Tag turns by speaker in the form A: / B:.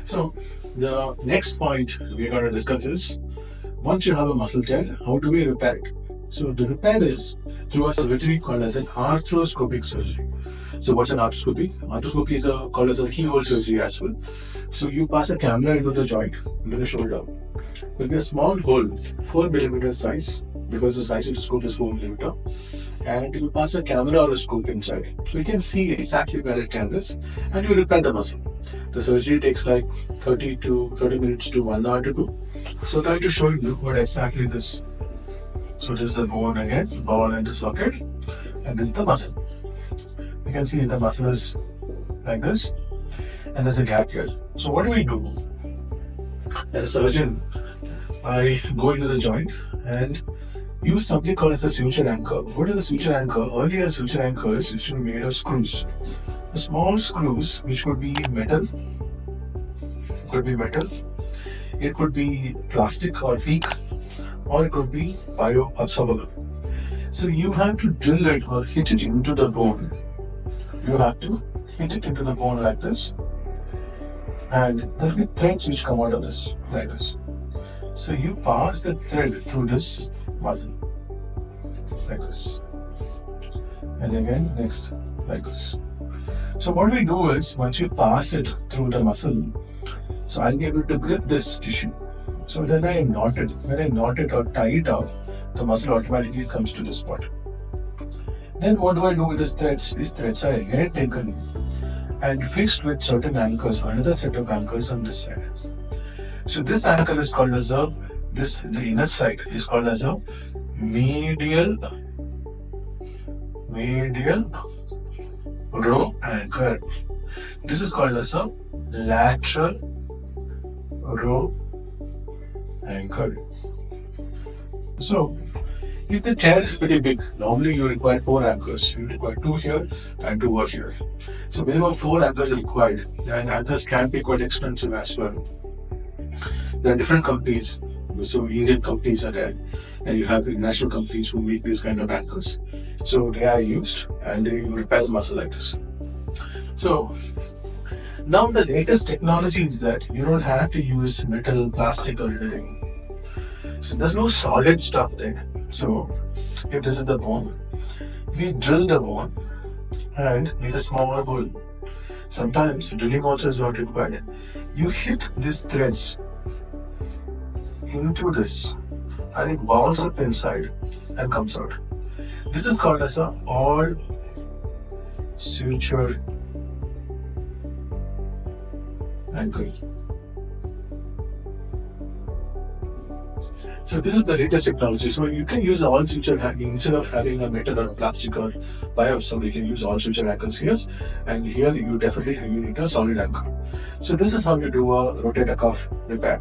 A: So the next point we're going to discuss is, once you have a muscle tear, how do we repair it? So the repair is through a surgery called as an arthroscopic surgery. So what's an arthroscopy? Arthroscopy is called as a keyhole surgery as well. So you pass a camera into the joint, into the shoulder. There will be a small hole, 4 millimeter size, because the size of the scope is 4 millimeter, and you pass a camera or a scope inside. So you can see exactly where it is, and you repair the muscle. The surgery takes like 30 minutes to 1 hour to do. So try to show you what exactly this. So this is the bone again, bone into socket, and this is the muscle. You can see the muscle is like this, and there's a gap here. So what do we do? As a surgeon, I go into the joint and use something called as a suture anchor. What is a suture anchor? Earlier, suture anchors used to be made of screws. The small screws, which could be metal, it could be plastic or teak, or it could be bioabsorbable. So you have to drill it or hit it into the bone. You have to hit it into the bone like this, and there will be threads which come out of this, like this. So you pass the thread through this muscle, like this, and again next, like this. So what we do is, once you pass it through the muscle, so I'll be able to grip this tissue. So then I knot it. When I knot it or tie it up, the muscle automatically comes to this spot. Then what do I do with these threads? These threads are again taken and fixed with certain anchors, another set of anchors on this side. So this anchor is called as the inner side is called as a medial row anchor. This is called as a lateral row anchor. So if the tear is pretty big, normally you require 4 anchors. You require 2 here and 2 over here. So minimum 4 anchors are required, and anchors can be quite expensive as well. There are different companies, so Indian companies are there, and you have international companies who make these kind of anchors. So they are used, and you repair the muscle like this. So now the latest technology is that you don't have to use metal, plastic or anything. So there's no solid stuff there. So if this is the bone, we drill the bone and make a small hole. Sometimes drilling also is not required. You hit these threads into this, and it balls up inside and comes out. This is called as a all suture anchor. So this is the latest technology. So you can use all suture instead of having a metal or a plastic or bioabsorbable. You can use all suture anchors here, and here you need a solid anchor. So this is how you do a rotator cuff repair.